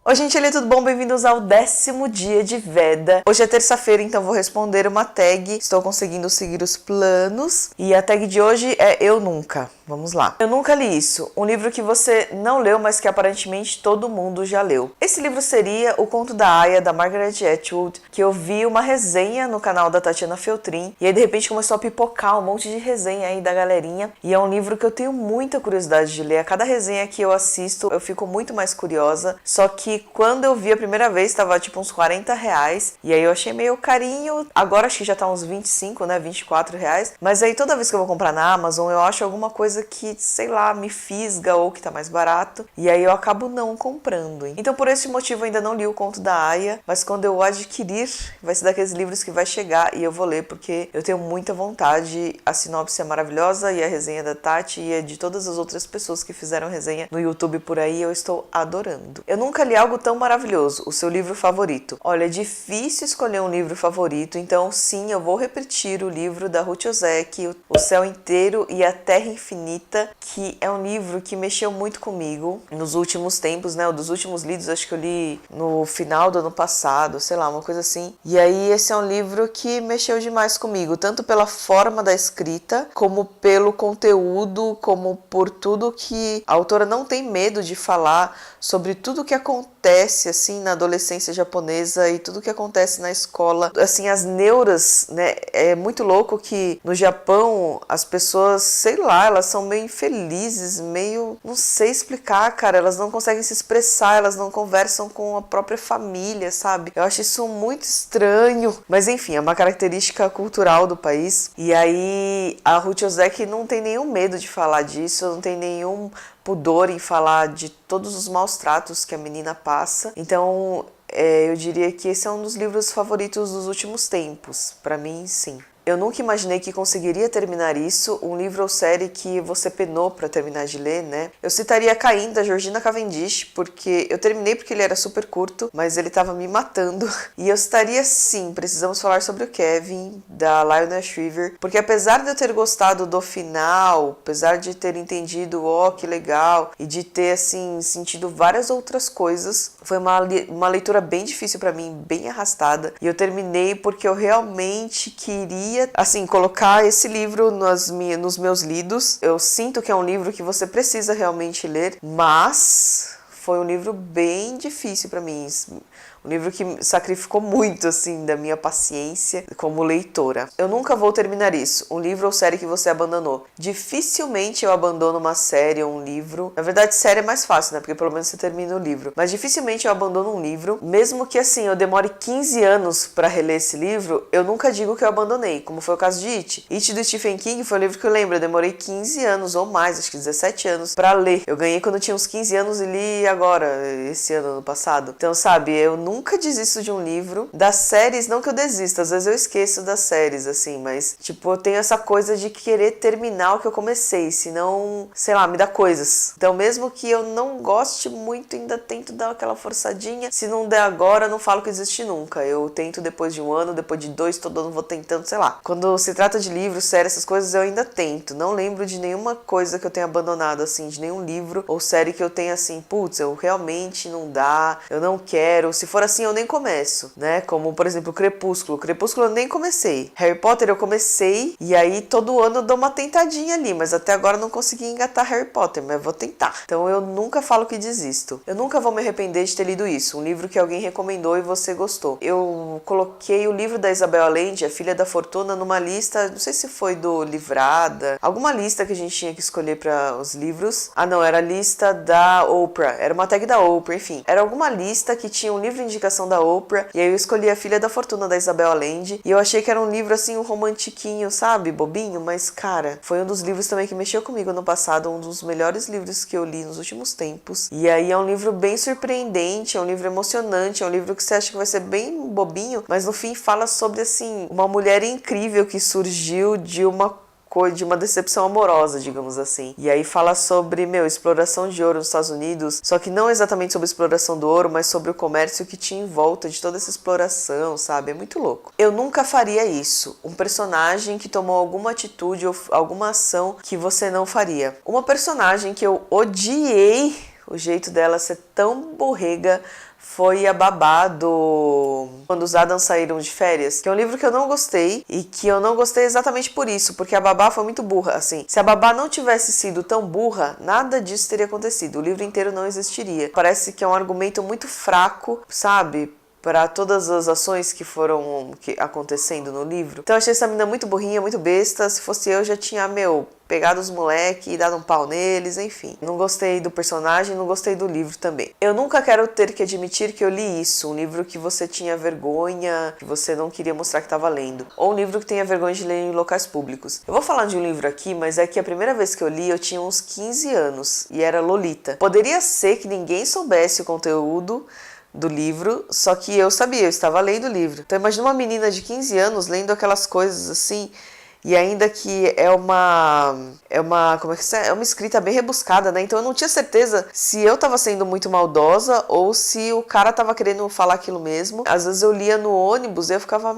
Oi gente, tudo bom? Bem-vindos ao 10º dia de Veda. Hoje é terça-feira, então vou responder uma tag. Estou conseguindo seguir os planos. E a tag de hoje é Eu Nunca. Vamos lá. Eu Nunca Li Isso. Um livro que você não leu, mas que aparentemente todo mundo já leu. Esse livro seria O Conto da Aya, da Margaret Atwood, que eu vi uma resenha no canal da Tatiana Feltrin. E aí de repente começou a pipocar um monte de resenha aí da galerinha. E é um livro que eu tenho muita curiosidade de ler. A cada resenha que eu assisto, eu fico muito mais curiosa. Só que quando eu vi a primeira vez, tava tipo uns R$40. E aí eu achei meio carinho. Agora acho que já tá uns 25, né? R$24. Mas aí toda vez que eu vou comprar na Amazon, eu acho alguma coisa que, sei lá, me fisga ou que tá mais barato. E aí eu acabo não comprando. Então por esse motivo eu ainda não li O Conto da Aya. Mas quando eu adquirir, vai ser daqueles livros que vai chegar e eu vou ler, porque eu tenho muita vontade. A sinopse é maravilhosa e a resenha da Tati e a de todas as outras pessoas que fizeram resenha no YouTube por aí, eu estou adorando. Eu nunca li algo tão maravilhoso. O seu livro favorito? Olha, é difícil escolher um livro favorito, então sim, eu vou repetir o livro da Ruth Ozeki, O Céu Inteiro e a Terra Infinita, que é um livro que mexeu muito comigo nos últimos tempos, né? Um dos últimos lidos, acho que eu li no final do ano passado, sei lá, uma coisa assim. E aí esse é um livro que mexeu demais comigo, tanto pela forma da escrita, como pelo conteúdo, como por tudo que a autora não tem medo de falar sobre tudo que acontece assim na adolescência japonesa e tudo que acontece na escola, assim, as neuras, né? É muito louco que no Japão as pessoas, sei lá, elas são meio infelizes, meio, não sei explicar, cara, elas não conseguem se expressar, elas não conversam com a própria família, sabe? Eu acho isso muito estranho, mas enfim, é uma característica cultural do país. E aí a Ruth Ozeki não tem nenhum medo de falar disso, não tem nenhum pudor em falar de todos os maus tratos que a menina passa. Então, eu diria que esse é um dos livros favoritos dos últimos tempos. Pra mim, sim. Eu nunca imaginei que conseguiria terminar isso, um livro ou série que você penou pra terminar de ler, né? Eu citaria Caim, da Georgina Cavendish, porque eu terminei porque ele era super curto, mas ele tava me matando. E eu citaria, sim, Precisamos Falar sobre o Kevin, da Lionel Shriver, porque apesar de eu ter gostado do final, apesar de ter entendido, que legal, e de ter, assim, sentido várias outras coisas, foi uma leitura bem difícil pra mim, bem arrastada. E eu terminei porque eu realmente queria, assim, colocar esse livro nos meus lidos. Eu sinto que é um livro que você precisa realmente ler, mas foi um livro bem difícil pra mim. Um livro que sacrificou muito, assim, da minha paciência como leitora. Eu nunca vou terminar isso. Um livro ou série que você abandonou? Dificilmente eu abandono uma série ou um livro. Na verdade, série é mais fácil, né? Porque pelo menos você termina o livro. Mas dificilmente eu abandono um livro. Mesmo que, assim, eu demore 15 anos pra reler esse livro, eu nunca digo que eu abandonei, como foi o caso de It. It, do Stephen King, foi um livro que eu lembro. Eu demorei 15 anos ou mais, acho que 17 anos, pra ler. Eu ganhei quando eu tinha uns 15 anos e li agora, esse ano passado. Então, sabe, eu nunca desisto de um livro. Das séries, não que eu desista, às vezes eu esqueço das séries, assim, mas, tipo, eu tenho essa coisa de querer terminar o que eu comecei, senão, sei lá, me dá coisas. Então, mesmo que eu não goste muito, ainda tento dar aquela forçadinha. Se não der agora, não falo que existe nunca. Eu tento depois de um ano, depois de 2, todo ano vou tentando, sei lá. Quando se trata de livros, séries, essas coisas, eu ainda tento. Não lembro de nenhuma coisa que eu tenha abandonado, assim, de nenhum livro ou série que eu tenha, assim, putz, eu realmente não dá, eu não quero. Se for assim, eu nem começo, né? Como, por exemplo, Crepúsculo. Crepúsculo eu nem comecei. Harry Potter eu comecei e aí todo ano eu dou uma tentadinha ali, mas até agora eu não consegui engatar Harry Potter, mas vou tentar. Então eu nunca falo que desisto. Eu nunca vou me arrepender de ter lido isso. Um livro que alguém recomendou e você gostou. Eu coloquei o livro da Isabel Allende, A Filha da Fortuna, numa lista, não sei se foi do Livrada, alguma lista que a gente tinha que escolher para os livros. Ah não, era a lista da Oprah, era uma tag da Oprah, enfim. Era alguma lista que tinha um livro de indicação da Oprah, e aí eu escolhi A Filha da Fortuna, da Isabel Allende, e eu achei que era um livro assim, um romantiquinho, sabe, bobinho, mas cara, foi um dos livros também que mexeu comigo no passado, um dos melhores livros que eu li nos últimos tempos, e aí é um livro bem surpreendente, é um livro emocionante, é um livro que você acha que vai ser bem bobinho, mas no fim fala sobre, assim, uma mulher incrível que surgiu de uma decepção amorosa, digamos assim. E aí fala sobre, exploração de ouro nos Estados Unidos, só que não exatamente sobre a exploração do ouro, mas sobre o comércio que tinha em volta de toda essa exploração, sabe? É muito louco. Eu nunca faria isso. Um personagem que tomou alguma atitude ou alguma ação que você não faria. Uma personagem que eu odiei o jeito dela ser tão borrega foi A Babá do Quando os Adams Saíram de Férias, que é um livro que eu não gostei e que eu não gostei exatamente por isso, porque a Babá foi muito burra, assim. Se a Babá não tivesse sido tão burra, nada disso teria acontecido. O livro inteiro não existiria. Parece que é um argumento muito fraco, sabe? Para todas as ações que foram acontecendo no livro. Então eu achei essa menina muito burrinha, muito besta. Se fosse eu, já tinha, pegado os moleque e dado um pau neles, enfim. Não gostei do personagem, não gostei do livro também. Eu nunca quero ter que admitir que eu li isso, um livro que você tinha vergonha, que você não queria mostrar que estava lendo. Ou um livro que tenha vergonha de ler em locais públicos. Eu vou falar de um livro aqui, mas é que a primeira vez que eu li, eu tinha uns 15 anos, e era Lolita. Poderia ser que ninguém soubesse o conteúdo do livro, só que eu sabia, eu estava lendo o livro. Então imagina uma menina de 15 anos lendo aquelas coisas assim, e ainda que é uma escrita bem rebuscada, né? Então eu não tinha certeza se eu tava sendo muito maldosa ou se o cara tava querendo falar aquilo mesmo. Às vezes eu lia no ônibus e eu ficava,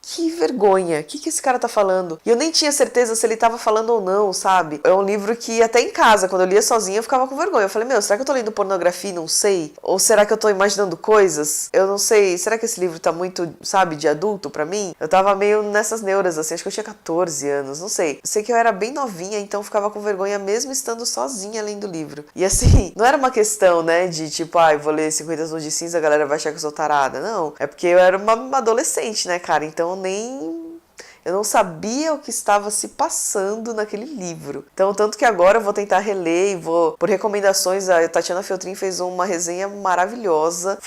que vergonha, o que esse cara tá falando? E eu nem tinha certeza se ele tava falando ou não, sabe? É um livro que até em casa, quando eu lia sozinha, eu ficava com vergonha. Eu falei, será que eu tô lendo pornografia e não sei? Ou será que eu tô imaginando coisas? Eu não sei, será que esse livro tá muito, sabe, de adulto pra mim? Eu tava meio nessas neuras, assim, acho que eu tinha 14 anos, não sei. Eu sei que eu era bem novinha, então eu ficava com vergonha mesmo estando sozinha lendo o livro. E assim, não era uma questão, né, de tipo, vou ler 50 Tons de Cinza, a galera vai achar que eu sou tarada. Não, é porque eu era uma adolescente, né, cara? Então eu não sabia o que estava se passando naquele livro. Então, tanto que agora eu vou tentar reler e por recomendações, a Tatiana Feltrin fez uma resenha maravilhosa,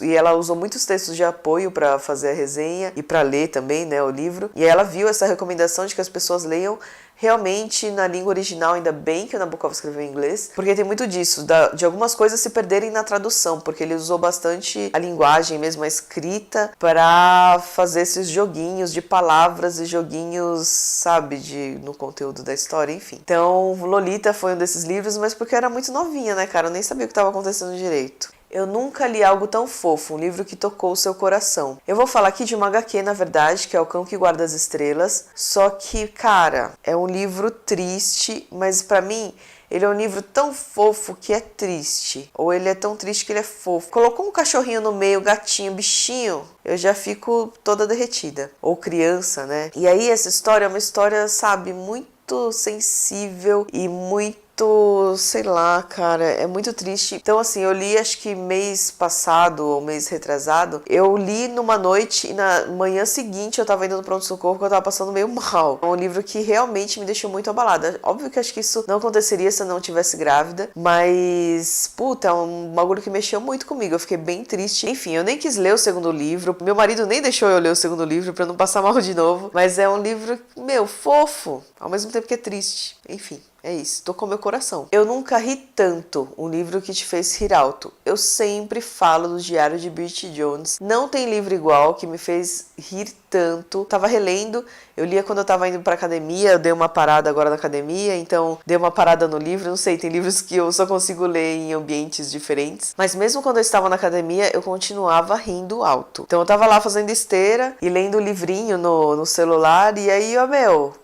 e ela usou muitos textos de apoio para fazer a resenha e para ler também, né, o livro. E ela viu essa recomendação de que as pessoas leiam realmente na língua original, ainda bem que o Nabokov escreveu em inglês, porque tem muito disso, de algumas coisas se perderem na tradução, porque ele usou bastante a linguagem mesmo, a escrita, para fazer esses joguinhos de palavras e joguinhos, sabe, no conteúdo da história, enfim. Então, Lolita foi um desses livros, mas porque eu era muito novinha, né, cara? Eu nem sabia o que estava acontecendo direito. Eu nunca li algo tão fofo, um livro que tocou o seu coração. Eu vou falar aqui de uma HQ, na verdade, que é O Cão que Guarda as Estrelas. Só que, cara, é um livro triste, mas pra mim ele é um livro tão fofo que é triste. Ou ele é tão triste que ele é fofo. Colocou um cachorrinho no meio, gatinho, bichinho, eu já fico toda derretida. Ou criança, né? E aí essa história é uma história, sabe, muito sensível e muito, sei lá, cara, é muito triste. Então, assim, eu li acho que mês passado ou mês retrasado, eu li numa noite e na manhã seguinte eu tava indo no pronto-socorro porque eu tava passando meio mal. É um livro que realmente me deixou muito abalada. Óbvio que acho que isso não aconteceria se eu não tivesse grávida, mas, puta, é um bagulho que mexeu muito comigo. Eu fiquei bem triste. Enfim, eu nem quis ler o segundo livro. Meu marido nem deixou eu ler o segundo livro pra não passar mal de novo. Mas é um livro, fofo, ao mesmo tempo que é triste. Enfim. É isso, tocou meu coração. Eu nunca ri tanto, um livro que te fez rir alto. Eu sempre falo do Diário de Bridget Jones. Não tem livro igual que me fez rir tanto. Tava relendo, eu lia quando eu tava indo pra academia, eu dei uma parada agora na academia, então dei uma parada no livro. Não sei, tem livros que eu só consigo ler em ambientes diferentes. Mas mesmo quando eu estava na academia, eu continuava rindo alto. Então eu tava lá fazendo esteira e lendo o livrinho no celular, e aí,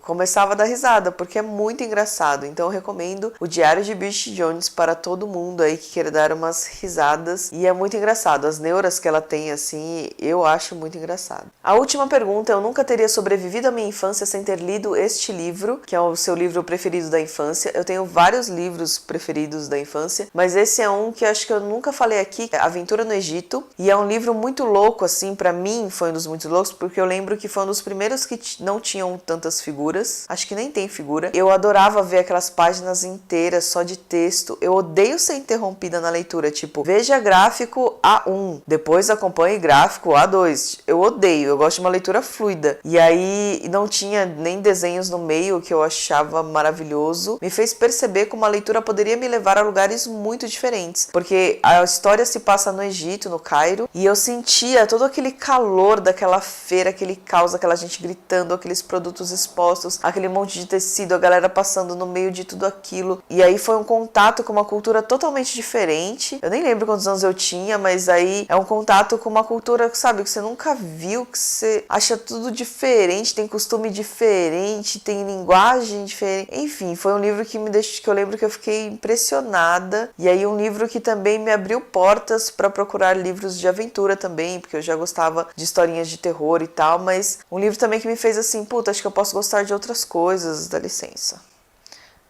começava a dar risada, porque é muito engraçado. Então eu recomendo o Diário de Bridget Jones para todo mundo aí que queira dar umas risadas. E é muito engraçado. As neuras que ela tem, assim, eu acho muito engraçado. A última pergunta: eu nunca teria sobrevivido à minha infância sem ter lido este livro, que é o seu livro preferido da infância. Eu tenho vários livros preferidos da infância, mas esse é um que eu acho que eu nunca falei aqui, é Aventura no Egito. E é um livro muito louco, assim, pra mim foi um dos muito loucos, porque eu lembro que foi um dos primeiros que não tinham tantas figuras. Acho que nem tem figura. Eu adorava ver aquelas páginas inteiras só de texto. Eu odeio ser interrompida na leitura, tipo, veja gráfico A1, depois acompanhe gráfico A2. Eu odeio, eu gosto de uma leitura fluida. E aí não tinha nem desenhos no meio, que eu achava maravilhoso. Me fez perceber como a leitura poderia me levar a lugares muito diferentes, porque a história se passa no Egito, no Cairo, e eu sentia todo aquele calor daquela feira, aquele caos, aquela gente gritando, aqueles produtos expostos, aquele monte de tecido, a galera passando no meio meio de tudo aquilo. E aí foi um contato com uma cultura totalmente diferente. Eu nem lembro quantos anos eu tinha, mas aí é um contato com uma cultura, sabe, que você nunca viu, que você acha tudo diferente, tem costume diferente, tem linguagem diferente. Enfim, foi um livro que me deixou, que eu lembro que eu fiquei impressionada. E aí um livro que também me abriu portas para procurar livros de aventura também, porque eu já gostava de historinhas de terror e tal, mas um livro também que me fez assim, puta, acho que eu posso gostar de outras coisas, dá licença.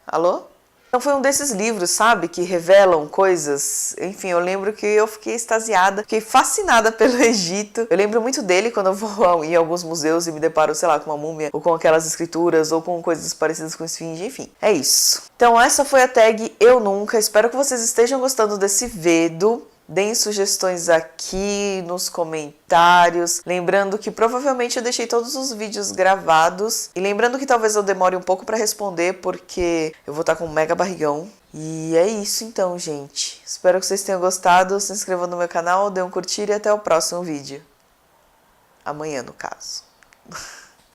Alô? Então foi um desses livros, sabe, que revelam coisas. Enfim, eu lembro que eu fiquei extasiada, fiquei fascinada pelo Egito. Eu lembro muito dele quando eu vou em alguns museus e me deparo, sei lá, com uma múmia, ou com aquelas escrituras, ou com coisas parecidas com esfinge, enfim. É isso. Então essa foi a tag Eu Nunca. Espero que vocês estejam gostando desse vedo. Deem sugestões aqui nos comentários. Lembrando que provavelmente eu deixei todos os vídeos gravados. E lembrando que talvez eu demore um pouco para responder, porque eu vou estar com um mega barrigão. E é isso então, gente. Espero que vocês tenham gostado. Se inscrevam no meu canal, dê um curtir e até o próximo vídeo. Amanhã, no caso.